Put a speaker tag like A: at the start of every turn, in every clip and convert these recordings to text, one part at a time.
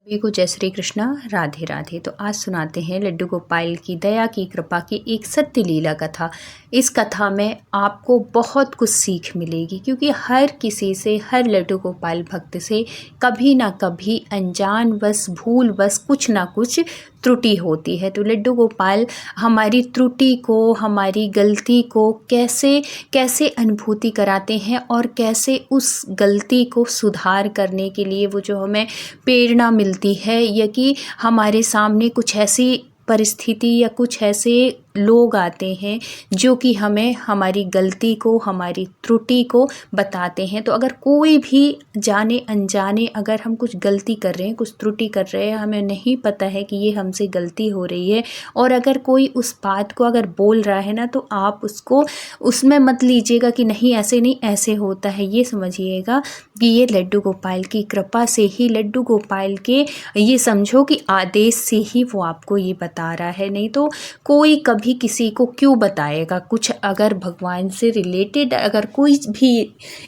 A: सभी को जय श्री कृष्णा, राधे राधे। तो आज सुनाते हैं लड्डू गोपाल की दया की कृपा की एक सत्य लीला कथा। इस कथा में आपको बहुत कुछ सीख मिलेगी, क्योंकि हर किसी से, हर लड्डू गोपाल भक्त से कभी ना कभी अनजानवश, भूलवश कुछ ना कुछ त्रुटि होती है। तो लड्डू गोपाल हमारी त्रुटि को, हमारी गलती को कैसे कैसे अनुभूति कराते हैं और कैसे उस गलती को सुधार करने के लिए वो जो हमें प्रेरणा मिलती है, या कि हमारे सामने कुछ ऐसी परिस्थिति या कुछ ऐसे लोग आते हैं जो कि हमें हमारी गलती को, हमारी त्रुटि को बताते हैं। तो अगर कोई भी जाने अनजाने अगर हम कुछ गलती कर रहे हैं, कुछ त्रुटि कर रहे हैं, हमें नहीं पता है कि ये हमसे गलती हो रही है, और अगर कोई उस बात को अगर बोल रहा है ना, तो आप उसको उसमें मत लीजिएगा कि नहीं ऐसे नहीं, ऐसे होता है। ये समझिएगा कि ये लड्डू गोपाल की कृपा से ही, लड्डू गोपाल के ये समझो कि आदेश से ही वो आपको ये बता रहा है। नहीं तो कोई कभी किसी को क्यों बताएगा कुछ। अगर भगवान से रिलेटेड अगर कोई भी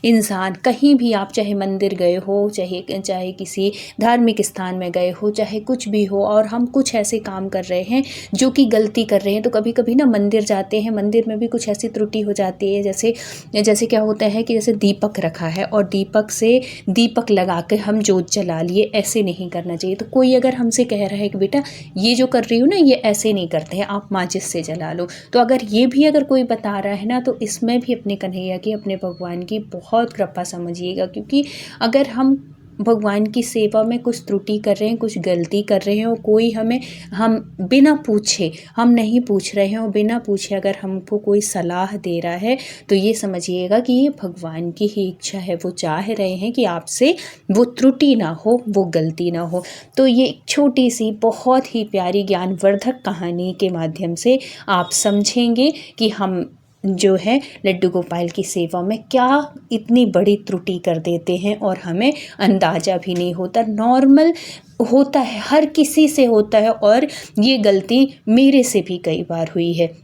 A: इंसान कहीं भी, आप चाहे मंदिर गए हो, चाहे किसी धार्मिक स्थान में गए हो, चाहे कुछ भी हो, और हम कुछ ऐसे काम कर रहे हैं जो कि गलती कर रहे हैं, तो कभी कभी ना मंदिर जाते हैं, मंदिर में भी कुछ ऐसी त्रुटि हो जाती है। जैसे क्या होता है कि जैसे दीपक रखा है और दीपक से दीपक लगा कर हम जोत जला लिए, ऐसे नहीं करना चाहिए। तो कोई अगर हमसे कह रहा है कि बेटा ये जो कर रही हो ना, ये ऐसे नहीं करते हैं, आप माचिस से जला लो, तो अगर ये भी अगर कोई बता रहा है ना, तो इसमें भी अपने कन्हैया की, अपने भगवान की बहुत कृपा समझिएगा। क्योंकि अगर हम भगवान की सेवा में कुछ त्रुटि कर रहे हैं, कुछ गलती कर रहे हैं, और कोई हम बिना पूछे, हम नहीं पूछ रहे हैं और बिना पूछे अगर हमको कोई सलाह दे रहा है, तो ये समझिएगा कि ये भगवान की ही इच्छा है। वो चाह रहे हैं कि आपसे वो त्रुटि ना हो, वो गलती ना हो। तो ये एक छोटी सी बहुत ही प्यारी ज्ञानवर्धक कहानी के माध्यम से आप समझेंगे कि हम जो है लड्डू गोपाल की सेवा में क्या इतनी बड़ी त्रुटि कर देते हैं और हमें अंदाज़ा भी नहीं होता। नॉर्मल होता है, हर किसी से होता है, और ये गलती मेरे से भी कई बार हुई है।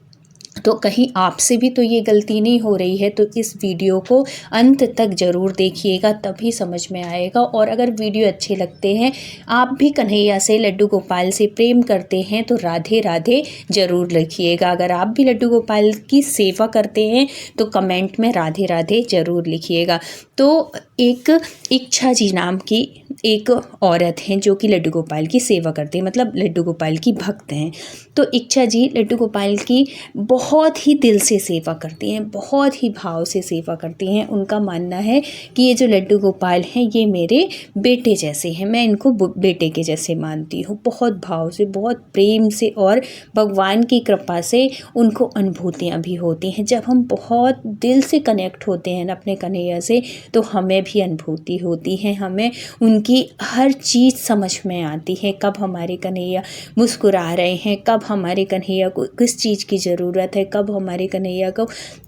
A: तो कहीं आपसे भी तो ये गलती नहीं हो रही है। तो इस वीडियो को अंत तक ज़रूर देखिएगा, तभी समझ में आएगा। और अगर वीडियो अच्छे लगते हैं, आप भी कन्हैया से, लड्डू गोपाल से प्रेम करते हैं, तो राधे राधे ज़रूर लिखिएगा। अगर आप भी लड्डू गोपाल की सेवा करते हैं तो कमेंट में राधे राधे ज़रूर लिखिएगा। तो एक इच्छा जी नाम की एक औरत हैं जो कि लड्डू गोपाल की सेवा करते हैं, मतलब लड्डू गोपाल की भक्त हैं। तो इच्छा जी लड्डू गोपाल की बहुत ही दिल से सेवा करती हैं, बहुत ही भाव से सेवा करती हैं। उनका मानना है कि ये जो लड्डू गोपाल हैं, ये मेरे बेटे जैसे हैं, मैं इनको बेटे के जैसे मानती हूँ। बहुत भाव से, बहुत प्रेम से, और भगवान की कृपा से उनको अनुभूतियाँ भी होती हैं। जब हम बहुत दिल से कनेक्ट होते हैं ना अपने कन्हैया से, तो हमें भी अनुभूति होती है, हमें उनकी हर चीज़ समझ में आती है। कब हमारे कन्हैया मुस्कुरा रहे हैं, कब हमारे कन्हैया को किस चीज़ की ज़रूरत है, कब हमारे कन्हैया को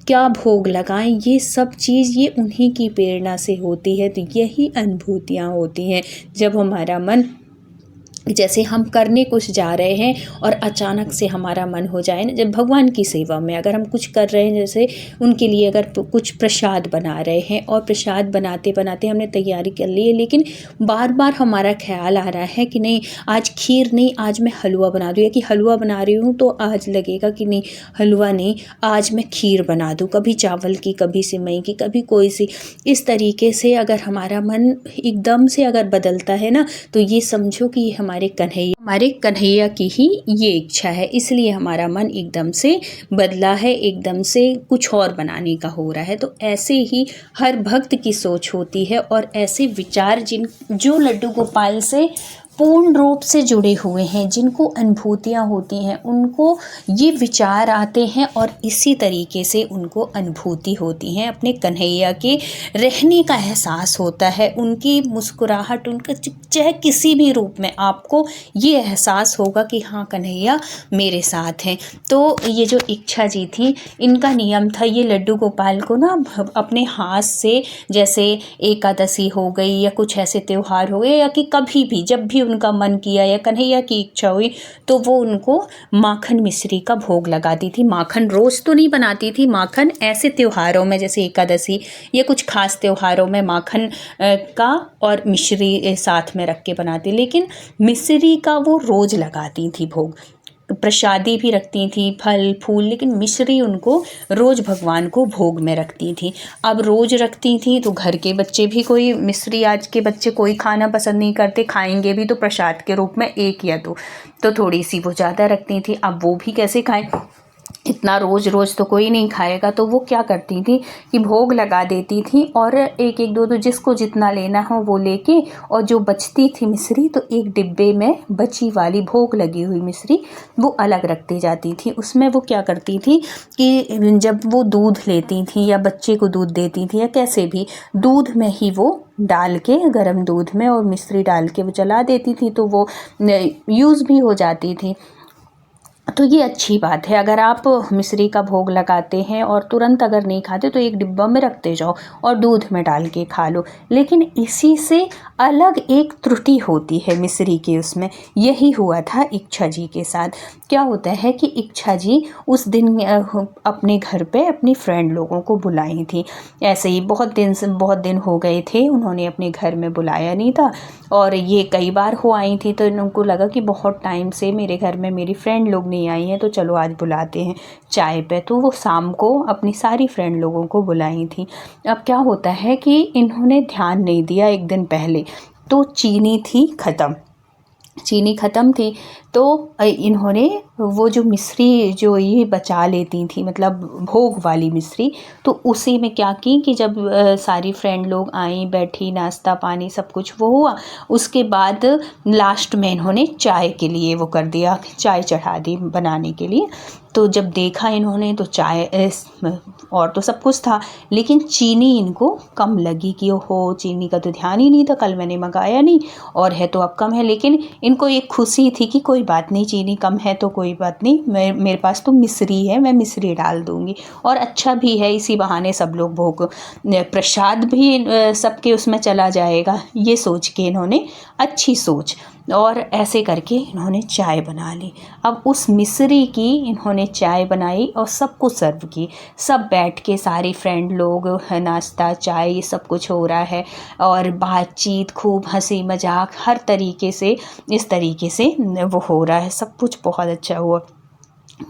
A: क्या भोग लगाएं, ये सब चीज़ ये उन्हीं की प्रेरणा से होती है। तो यही अनुभूतियाँ होती हैं जब हमारा मन, जैसे हम करने कुछ जा रहे हैं और अचानक से हमारा मन हो जाए ना, जब भगवान की सेवा में अगर हम कुछ कर रहे हैं, जैसे उनके लिए अगर कुछ प्रसाद बना रहे हैं, और प्रसाद बनाते बनाते हमने तैयारी कर ली है, लेकिन बार बार हमारा ख्याल आ रहा है कि नहीं आज खीर नहीं, आज मैं हलवा बना दूँ, या कि हलवा बना रही हूँ तो आज लगेगा कि नहीं हलवा नहीं, आज मैं खीर बना दूँ, कभी चावल की, कभी सिमई की, कभी कोई सी। इस तरीके से अगर हमारा मन एकदम से अगर बदलता है ना, तो ये समझो कि ये हमारे कन्हैया की ही ये इच्छा है, इसलिए हमारा मन एकदम से बदला है, एकदम से कुछ और बनाने का हो रहा है। तो ऐसे ही हर भक्त की सोच होती है, और ऐसे विचार जो लड्डू गोपाल से पूर्ण रूप से जुड़े हुए हैं, जिनको अनुभूतियाँ होती हैं, उनको ये विचार आते हैं, और इसी तरीके से उनको अनुभूति होती हैं। अपने कन्हैया के रहने का एहसास होता है, उनकी मुस्कुराहट, उनका चाहे किसी भी रूप में आपको ये एहसास होगा कि हाँ कन्हैया मेरे साथ हैं। तो ये जो इच्छा जी थी, इनका नियम था, ये लड्डू गोपाल को ना अपने हाथ से, जैसे एकादशी हो गई या कुछ ऐसे त्यौहार हो गए, या कि कभी भी जब भी उनका मन किया या कन्हैया की इच्छा हुई तो वो उनको माखन मिश्री का भोग लगाती थी। माखन रोज़ तो नहीं बनाती थी, माखन ऐसे त्योहारों में जैसे एकादशी या कुछ खास त्योहारों में माखन का और मिश्री साथ में रख के बनाती, लेकिन मिश्री का वो रोज़ लगाती थी भोग। प्रसादी भी रखती थी, फल फूल, लेकिन मिश्री उनको रोज़ भगवान को भोग में रखती थी। अब रोज़ रखती थी तो घर के बच्चे भी, कोई मिश्री आज के बच्चे कोई खाना पसंद नहीं करते, खाएंगे भी तो प्रसाद के रूप में एक या दो, तो थोड़ी सी वो ज़्यादा रखती थी। अब वो भी कैसे खाएं, इतना रोज़ रोज़ तो कोई नहीं खाएगा, तो वो क्या करती थी कि भोग लगा देती थी और एक एक दो दो जिसको जितना लेना हो वो लेके, और जो बचती थी मिश्री तो एक डिब्बे में बची वाली भोग लगी हुई मिश्री वो अलग रखती जाती थी। उसमें वो क्या करती थी कि जब वो दूध लेती थी या बच्चे को दूध देती थी या कैसे भी, दूध में ही वो डाल के, गर्म दूध में और मिश्री डाल के वो चला देती थी, तो वो यूज़ भी हो जाती थी। तो ये अच्छी बात है, अगर आप मिश्री का भोग लगाते हैं और तुरंत अगर नहीं खाते तो एक डिब्बा में रखते जाओ और दूध में डाल के खा लो। लेकिन इसी से अलग एक त्रुटि होती है मिश्री के उसमें, यही हुआ था इच्छा जी के साथ। क्या होता है कि इच्छा जी उस दिन अपने घर पे अपनी फ्रेंड लोगों को बुलाई थी, ऐसे ही बहुत दिन हो गए थे, उन्होंने अपने घर में बुलाया नहीं था और ये कई बार हो आई थी, तो इनको लगा कि बहुत टाइम से मेरे घर में मेरी फ्रेंड लोग नहीं आई हैं, तो चलो आज बुलाते हैं चाय पे। तो वो शाम को अपनी सारी फ्रेंड लोगों को बुलाई थी। अब क्या होता है कि इन्होंने ध्यान नहीं दिया, एक दिन पहले तो चीनी ख़त्म थी, तो इन्होंने वो जो मिश्री जो ये बचा लेती थी, मतलब भोग वाली मिश्री, तो उसी में क्या की कि जब सारी फ्रेंड लोग आई, बैठी, नाश्ता पानी सब कुछ वो हुआ, उसके बाद लास्ट में इन्होंने चाय के लिए वो कर दिया, चाय चढ़ा दी बनाने के लिए। तो जब देखा इन्होंने तो चाय और तो सब कुछ था, लेकिन चीनी इनको कम लगी कि ओहो चीनी का तो ध्यान ही नहीं था, कल मैंने मंगाया नहीं और है तो अब कम है। लेकिन इनको एक खुशी थी कि कोई बात नहीं, चीनी कम है तो कोई बात नहीं, मेरे पास तो मिश्री है, मैं मिश्री डाल दूँगी और अच्छा भी है, इसी बहाने सब लोग भोग प्रसाद भी सबके उसमें चला जाएगा, ये सोच के इन्होंने, अच्छी सोच, और ऐसे करके इन्होंने चाय बना ली। अब उस मिश्री की इन्होंने चाय बनाई और सबको सर्व की, सब बैठ के सारी फ्रेंड लोग, नाश्ता चाय ये सब कुछ हो रहा है और बातचीत, खूब हंसी मजाक, हर तरीके से इस तरीके से वो हो रहा है, सब कुछ बहुत अच्छा हुआ,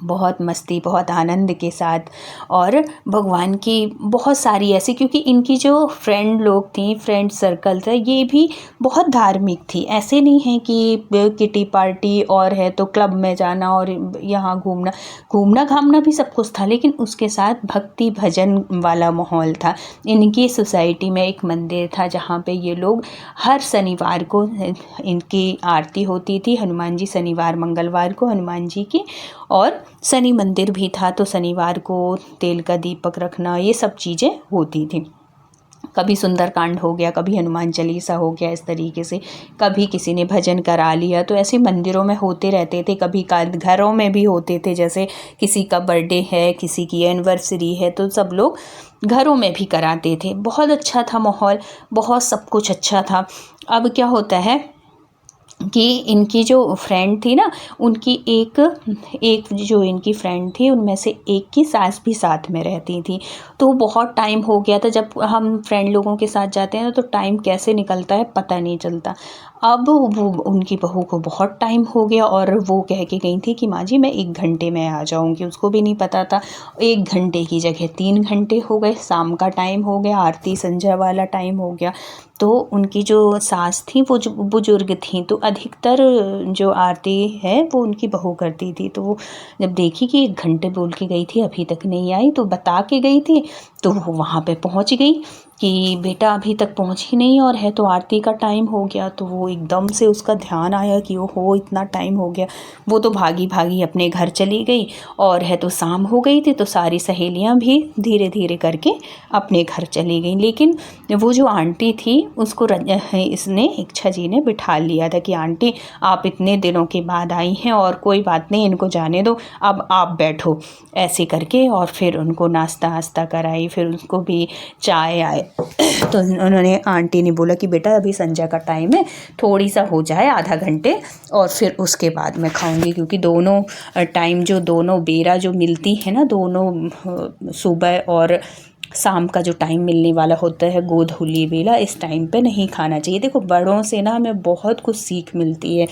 A: बहुत मस्ती, बहुत आनंद के साथ। और भगवान की बहुत सारी ऐसी, क्योंकि इनकी जो फ्रेंड लोग थी, फ्रेंड सर्कल था, ये भी बहुत धार्मिक थी, ऐसे नहीं है कि किटी पार्टी और है तो क्लब में जाना और यहाँ घूमना घामना भी सब कुछ था, लेकिन उसके साथ भक्ति भजन वाला माहौल था। इनकी सोसाइटी में एक मंदिर था जहाँ पे ये लोग हर शनिवार को इनकी आरती होती थी, हनुमान जी, शनिवार मंगलवार को हनुमान जी की, और शनि मंदिर भी था तो शनिवार को तेल का दीपक रखना, ये सब चीज़ें होती थी। कभी सुंदरकांड हो गया, कभी हनुमान चालीसा हो गया, इस तरीके से कभी किसी ने भजन करा लिया, तो ऐसे मंदिरों में होते रहते थे। कभी घरों में भी होते थे, जैसे किसी का बर्थडे है, किसी की एनिवर्सरी है, तो सब लोग घरों में भी कराते थे। बहुत अच्छा था माहौल, बहुत सब कुछ अच्छा था। अब क्या होता है कि इनकी जो फ्रेंड थी ना, उनकी एक जो इनकी फ्रेंड थी उनमें से एक की सास भी साथ में रहती थी। तो बहुत टाइम हो गया था, जब हम फ्रेंड लोगों के साथ जाते हैं ना तो टाइम कैसे निकलता है पता नहीं चलता। अब वो उनकी बहू को बहुत टाइम हो गया और वो कह के गई थी कि माँ जी मैं 1 घंटे में आ जाऊँगी। उसको भी नहीं पता था, 1 घंटे की जगह 3 घंटे हो गए, शाम का टाइम हो गया, आरती संध्या वाला टाइम हो गया। तो उनकी जो सास थी वो जो बुजुर्ग थी, तो अधिकतर जो आरती है वो उनकी बहू करती थी। तो वो जब देखी कि 1 घंटे बोल के गई थी अभी तक नहीं आई, तो बता के गई थी, तो वो वहाँ पे पहुँच गई कि बेटा अभी तक पहुँची नहीं और है तो आरती का टाइम हो गया। तो वो एकदम से उसका ध्यान आया कि ओहो इतना टाइम हो गया। वो तो भागी भागी अपने घर चली गई और है तो शाम हो गई थी, तो सारी सहेलियां भी धीरे धीरे करके अपने घर चली गई। लेकिन वो जो आंटी थी उसको इसने इच्छा जी ने बिठा लिया था कि आंटी आप इतने दिनों के बाद आई हैं और कोई बात नहीं, इनको जाने दो, अब आप बैठो, ऐसे करके। और फिर उनको नाश्ता वास्ता कराई, फिर उनको भी चाय तो उन्होंने आंटी ने बोला कि बेटा अभी संध्या का टाइम है, थोड़ी सा हो जाए आधा घंटे और फिर उसके बाद मैं खाऊंगी, क्योंकि दोनों टाइम जो दोनों बेरा जो मिलती है ना, दोनों सुबह और शाम का जो टाइम मिलने वाला होता है गोधूली बेला, इस टाइम पे नहीं खाना चाहिए। देखो बड़ों से ना हमें बहुत कुछ सीख मिलती है।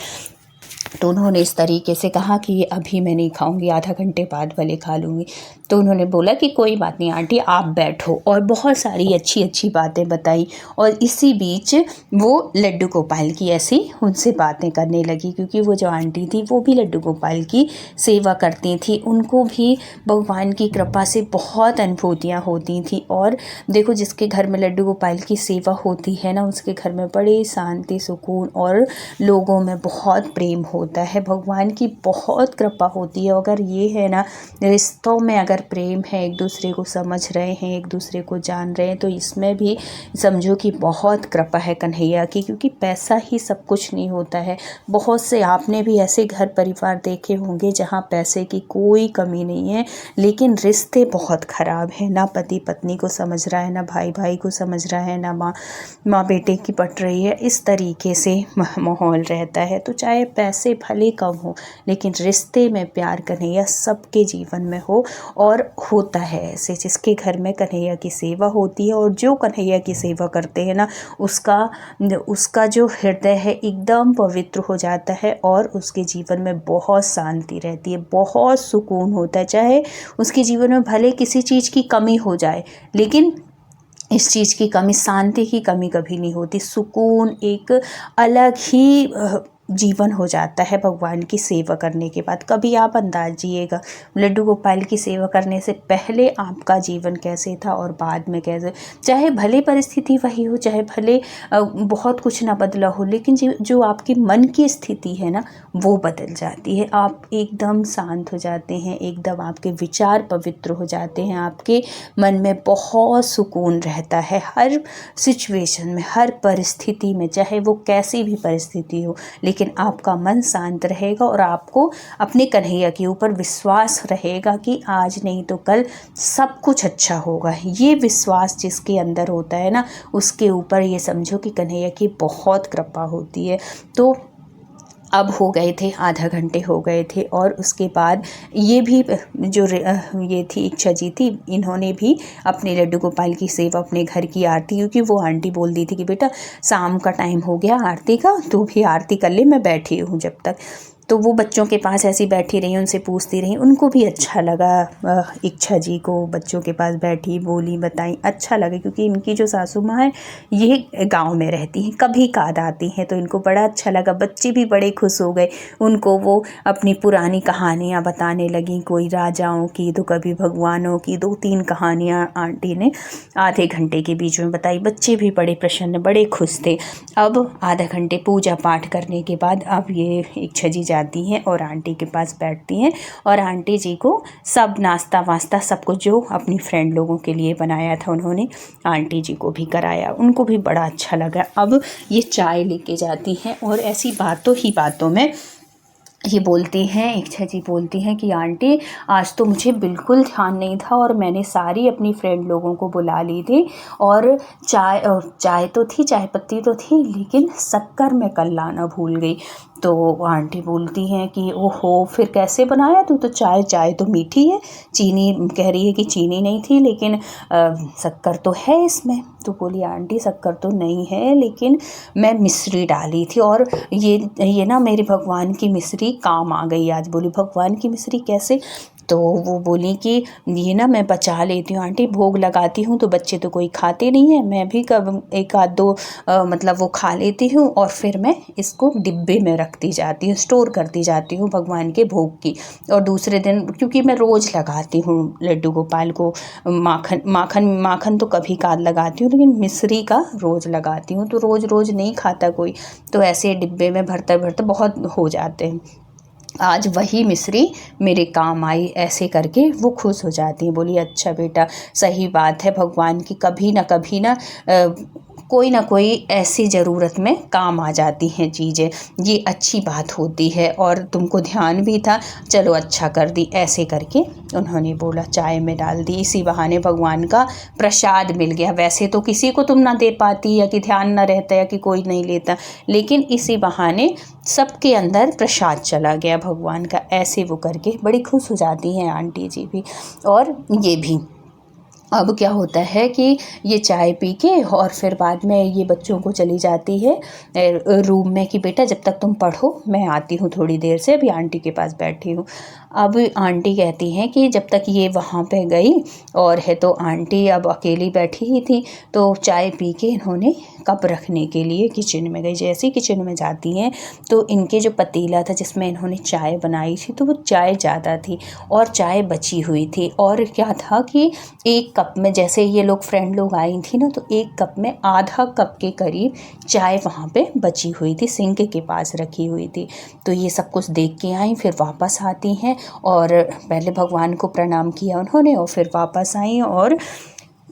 A: तो उन्होंने इस तरीके से कहा कि अभी मैं नहीं खाऊंगी, आधा घंटे बाद भले खा लूँगी। तो उन्होंने बोला कि कोई बात नहीं आंटी, आप बैठो, और बहुत सारी अच्छी अच्छी बातें बताई। और इसी बीच वो लड्डू गोपाल की ऐसी उनसे बातें करने लगी, क्योंकि वो जो आंटी थी वो भी लड्डू गोपाल की सेवा करती थी, उनको भी भगवान की कृपा से बहुत अनुभूतियाँ होती थी। और देखो जिसके घर में लड्डू गोपाल की सेवा होती है ना, उसके घर में बड़ी शांति, सुकून और लोगों में बहुत प्रेम होता है। भगवान की बहुत कृपा होती है। अगर ये है ना, रिश्तों में अगर प्रेम है, एक दूसरे को समझ रहे हैं, एक दूसरे को जान रहे हैं, तो इसमें भी समझो कि बहुत कृपा है कन्हैया की, क्योंकि पैसा ही सब कुछ नहीं होता है। बहुत से आपने भी ऐसे घर परिवार देखे होंगे जहाँ पैसे की कोई कमी नहीं है, लेकिन रिश्ते बहुत ख़राब हैं। ना पति पत्नी को समझ रहा है, ना भाई भाई को समझ रहा है, ना माँ बेटे की पट रही है, इस तरीके से माहौल रहता है। तो चाहे पैसे भले कम हो, लेकिन रिश्ते में प्यार कन्हैया सबके जीवन में हो, और होता है ऐसे जिसके घर में कन्हैया की सेवा होती है। और जो कन्हैया की सेवा करते हैं ना, उसका जो हृदय है एकदम पवित्र हो जाता है, और उसके जीवन में बहुत शांति रहती है, बहुत सुकून होता है। चाहे उसके जीवन में भले किसी चीज़ की कमी हो जाए, लेकिन इस चीज़ की कमी, शांति की कमी कभी नहीं होती। सुकून एक अलग ही जीवन हो जाता है भगवान की सेवा करने के बाद। कभी आप अंदाजिएगा लड्डू गोपाल की सेवा करने से पहले आपका जीवन कैसे था और बाद में कैसे, चाहे भले परिस्थिति वही हो, चाहे भले बहुत कुछ ना बदला हो, लेकिन जो आपकी मन की स्थिति है ना, वो बदल जाती है। आप एकदम शांत हो जाते हैं, एकदम आपके विचार पवित्र हो जाते हैं, आपके मन में बहुत सुकून रहता है हर सिचुएशन में, हर परिस्थिति में, चाहे वो कैसी भी परिस्थिति हो, लेकिन आपका मन शांत रहेगा और आपको अपने कन्हैया के ऊपर विश्वास रहेगा कि आज नहीं तो कल सब कुछ अच्छा होगा। ये विश्वास जिसके अंदर होता है ना, उसके ऊपर ये समझो कि कन्हैया की बहुत कृपा होती है। तो अब हो गए थे, आधा घंटे हो गए थे, और उसके बाद ये भी जो ये थी इच्छा जी थी, इन्होंने भी अपने लड्डू गोपाल की सेवा, अपने घर की आरती, क्योंकि वो आंटी बोल दी थी कि बेटा शाम का टाइम हो गया आरती का, तू भी आरती कर ले, मैं बैठी हूँ जब तक। तो वो बच्चों के पास ऐसी बैठी रही, उनसे पूछती रही, उनको भी अच्छा लगा। इच्छा जी को बच्चों के पास बैठी, बोली, बताई, अच्छा लगा, क्योंकि इनकी जो सासू माँ है ये गांव में रहती हैं, कभी काद आती हैं, तो इनको बड़ा अच्छा लगा। बच्चे भी बड़े खुश हो गए, उनको वो अपनी पुरानी कहानियाँ बताने लगी, कोई राजाओं की तो कभी भगवानों की, 2-3 कहानियाँ आंटी ने आधे घंटे के बीच में बताई। बच्चे भी बड़े प्रसन्न, बड़े खुश थे। अब आधा घंटे पूजा पाठ करने के बाद अब ये इच्छा जी जाती हैं और आंटी के पास बैठती हैं, और आंटी जी को सब नाश्ता वास्ता सब कुछ जो अपनी फ्रेंड लोगों के लिए बनाया था उन्होंने आंटी जी को भी कराया। उनको भी बड़ा अच्छा लगा। अब ये चाय लेके जाती हैं, और ऐसी बातों ही बातों में ये बोलती हैं, इच्छा जी बोलती हैं कि आंटी आज तो मुझे बिल्कुल ध्यान नहीं था, और मैंने सारी अपनी फ्रेंड लोगों को बुला ली थी, और चाय तो थी, चाय पत्ती तो थी, लेकिन शक्कर मैं कल लाना भूल गई। तो आंटी बोलती हैं कि ओहो, फिर कैसे बनाया तू? तो चाय तो मीठी है, चीनी कह रही है कि चीनी नहीं थी, लेकिन शक्कर तो है इसमें। तो बोली आंटी शक्कर तो नहीं है, लेकिन मैं मिश्री डाली थी, और ये ना मेरे भगवान की मिश्री काम आ गई आज। बोली भगवान की मिश्री कैसे? तो वो बोली कि ये ना मैं बचा लेती हूँ आंटी, भोग लगाती हूँ तो बच्चे तो कोई खाते नहीं है, मैं भी कब एक आध दो मतलब वो खा लेती हूँ, और फिर मैं इसको डिब्बे में रखती जाती हूँ, स्टोर करती जाती हूँ भगवान के भोग की। और दूसरे दिन, क्योंकि मैं रोज़ लगाती हूँ लड्डू गोपाल को माखन तो कभी काद लगाती हूँ, लेकिन मिश्री का रोज़ लगाती हूँ, तो रोज़ नहीं खाता कोई, तो ऐसे डिब्बे में भरते भरते बहुत हो जाते हैं। आज वही मिश्री मेरे काम आई, ऐसे करके वो खुश हो जाती हैं। बोली अच्छा बेटा, सही बात है, भगवान की कभी ना कोई ना कोई ऐसी ज़रूरत में काम आ जाती हैं चीज़ें। ये अच्छी बात होती है और तुमको ध्यान भी था, चलो अच्छा कर दी। ऐसे करके उन्होंने बोला, चाय में डाल दी। इसी बहाने भगवान का प्रसाद मिल गया। वैसे तो किसी को तुम ना दे पाती, या कि ध्यान ना रहता, या कि कोई नहीं लेता, लेकिन इसी बहाने सबके अंदर प्रसाद चला गया भगवान का। ऐसे वो करके बड़ी खुश हो जाती हैं आंटी जी भी और ये भी। अब क्या होता है कि ये चाय पी के और फिर बाद में ये बच्चों को चली जाती है रूम में कि बेटा जब तक तुम पढ़ो मैं आती हूँ थोड़ी देर से, अभी आंटी के पास बैठी हूँ। अब आंटी कहती हैं कि जब तक ये वहाँ पे गई और है तो आंटी अब अकेली बैठी ही थी, तो चाय पी के इन्होंने कप रखने के लिए किचन में गई। जैसे ही किचन में जाती हैं तो इनके जो पतीला था जिसमें इन्होंने चाय बनाई थी, तो वो चाय ज़्यादा थी और चाय बची हुई थी। और क्या था कि एक कप में, जैसे ये लोग फ्रेंड लोग आई थी ना, तो एक कप में आधा कप के करीब चाय वहाँ पे बची हुई थी, सिंक के पास रखी हुई थी। तो ये सब कुछ देख के आई, फिर वापस आती हैं और पहले भगवान को प्रणाम किया उन्होंने और फिर वापस आई और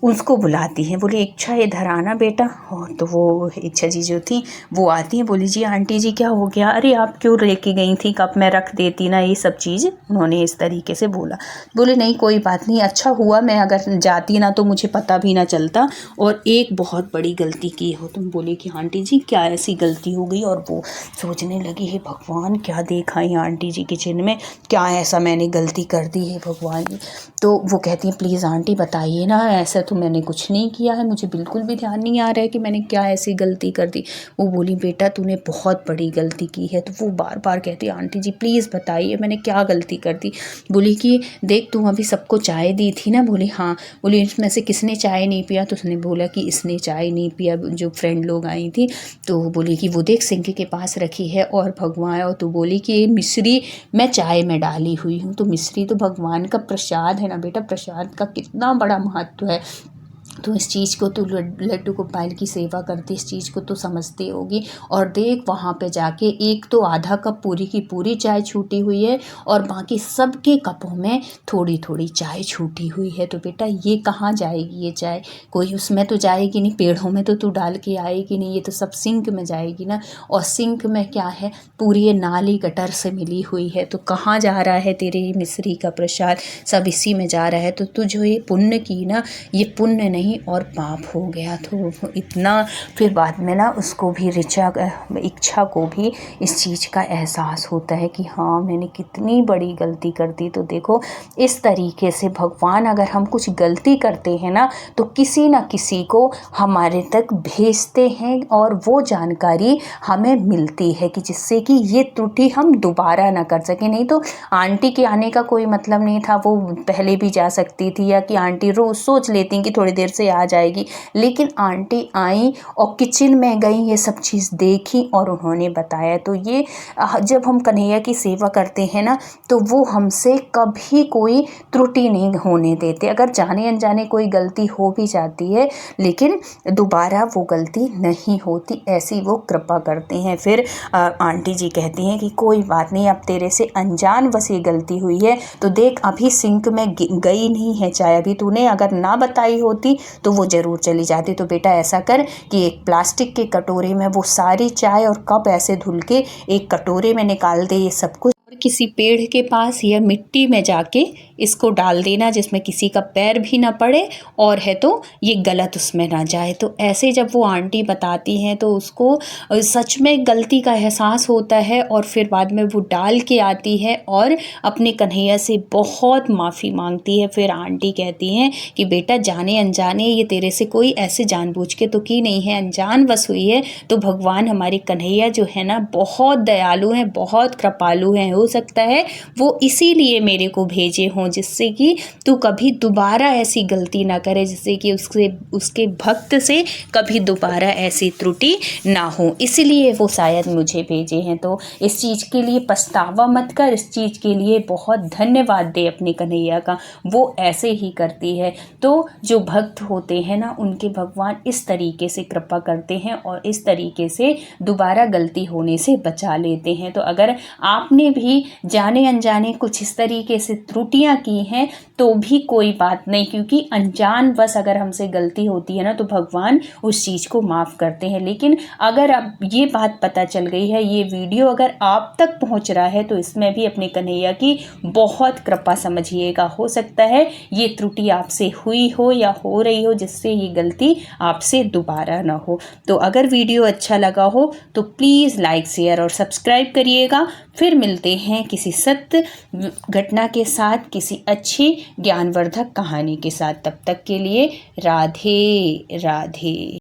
A: उसको बुलाती हैं, बोली इच्छा इधर आना बेटा। और तो वो इच्छा जी जो थी वो आती हैं, बोली जी आंटी जी क्या हो गया, अरे आप क्यों लेके गई थी, कप में रख देती ना, ये सब चीज़ उन्होंने इस तरीके से बोला। बोले नहीं कोई बात नहीं, अच्छा हुआ मैं अगर जाती ना तो मुझे पता भी ना चलता, और एक बहुत बड़ी गलती की हो तुम। बोले कि आंटी जी क्या ऐसी गलती हो गई, और वो सोचने लगी है भगवान क्या देखा है आंटी जी किचन में, क्या ऐसा मैंने गलती कर दी है भगवान जी। तो वो कहती हैं प्लीज़ आंटी बताइए ना, ऐसा तो मैंने कुछ नहीं किया है, मुझे बिल्कुल भी ध्यान नहीं आ रहा है कि मैंने क्या ऐसी गलती कर दी। वो बोली बेटा तूने बहुत बड़ी गलती की है। तो वो बार बार कहती आंटी जी प्लीज़ बताइए मैंने क्या गलती कर दी। बोली कि देख तू अभी सबको चाय दी थी ना। बोली हाँ। बोली इसमें से किसने चाय नहीं पिया। तो उसने बोला कि इसने चाय नहीं पिया, जो फ्रेंड लोग आई थी। तो बोली कि वो देख सिंक के पास रखी है और भगवान, और तो बोली कि ये मिश्री मैं चाय में डाली हुई हूँ। तो मिश्री तो भगवान का प्रसाद है ना बेटा, प्रसाद का कितना बड़ा महत्व है। तो इस चीज़ को तो लड्डू गोपाल की सेवा करती इस चीज़ को तो समझती होगी। और देख वहाँ पे जाके एक तो आधा कप पूरी की पूरी चाय छूटी हुई है और बाकी सबके कपों में थोड़ी थोड़ी चाय छूटी हुई है। तो बेटा ये कहाँ जाएगी ये चाय, कोई उसमें तो जाएगी नहीं, पेड़ों में तो तू डाल के आएगी नहीं, ये तो सब सिंक में जाएगी ना। और सिंक में क्या है, पूरी ये नाली गटर से मिली हुई है, तो कहाँ जा रहा है तेरे मिश्री का प्रसाद, सब इसी में जा रहा है। तो तू जो ये पुण्य की ना, ये पुण्य नहीं और पाप हो गया। तो इतना फिर बाद में ना उसको भी इच्छा को भी इस चीज़ का एहसास होता है कि हाँ मैंने कितनी बड़ी गलती कर दी। तो देखो इस तरीके से भगवान अगर हम कुछ गलती करते हैं ना तो किसी न किसी को हमारे तक भेजते हैं और वो जानकारी हमें मिलती है कि जिससे कि ये त्रुटि हम दोबारा ना कर सकें। नहीं तो आंटी के आने का कोई मतलब नहीं था, वो पहले भी जा सकती थी, या कि आंटी रोज़ सोच लेती कि थोड़ी देर से आ जाएगी, लेकिन आंटी आई और किचन में गई, ये सब चीज़ देखी और उन्होंने बताया। तो ये जब हम कन्हैया की सेवा करते हैं ना तो वो हमसे कभी कोई त्रुटि नहीं होने देते। अगर जाने अनजाने कोई गलती हो भी जाती है लेकिन दोबारा वो गलती नहीं होती, ऐसी वो कृपा करते हैं। फिर आंटी जी कहती हैं कि कोई बात नहीं, अब तेरे से अनजान बस ये गलती हुई है, तो देख अभी सिंक में गई नहीं है चाय, अभी तूने अगर ना बताई होती तो वो ज़रूर चली जाती। तो बेटा ऐसा कर कि एक प्लास्टिक के कटोरे में वो सारी चाय और कप ऐसे धुल के एक कटोरे में निकाल दे ये सब कुछ, और किसी पेड़ के पास या मिट्टी में जाके इसको डाल देना जिसमें किसी का पैर भी ना पड़े और है तो ये गलत उसमें ना जाए। तो ऐसे जब वो आंटी बताती हैं तो उसको सच में गलती का एहसास होता है और फिर बाद में वो डाल के आती है और अपने कन्हैया से बहुत माफ़ी मांगती है। फिर आंटी कहती हैं कि बेटा जाने अनजाने ये तेरे से कोई ऐसे जानबूझ के तो की नहीं है, अनजान बस हुई है। तो भगवान हमारे कन्हैया जो है ना बहुत दयालु हैं, बहुत कृपालु हैं, हो सकता है वो इसीलिए मेरे को भेजे हों जिससे कि तू कभी दोबारा ऐसी गलती ना करे, जिससे कि उसके भक्त से कभी दोबारा ऐसी त्रुटि ना हो, इसलिए वो शायद मुझे भेजे हैं। तो इस चीज़ के लिए पछतावा मत कर, इस चीज़ के लिए बहुत धन्यवाद दे अपने कन्हैया का, वो ऐसे ही करती है। तो जो भक्त होते हैं ना उनके भगवान इस तरीके से कृपा करते हैं और इस तरीके से दोबारा गलती होने से बचा लेते हैं। तो अगर आपने भी जाने अनजाने कुछ इस तरीके से त्रुटियां गलतियाँ की हैं तो भी कोई बात नहीं, क्योंकि अनजान बस अगर हमसे गलती होती है ना तो भगवान उस चीज़ को माफ़ करते हैं। लेकिन अगर अब ये बात पता चल गई है, ये वीडियो अगर आप तक पहुंच रहा है, तो इसमें भी अपने कन्हैया की बहुत कृपा समझिएगा। हो सकता है ये त्रुटि आपसे हुई हो या हो रही हो, जिससे ये गलती आपसे दोबारा ना हो। तो अगर वीडियो अच्छा लगा हो तो प्लीज़ लाइक, शेयर और सब्सक्राइब करिएगा। फिर मिलते हैं किसी सत्य घटना के साथ, किसी अच्छी ज्ञानवर्धक कहानी के साथ। तब तक के लिए राधे राधे।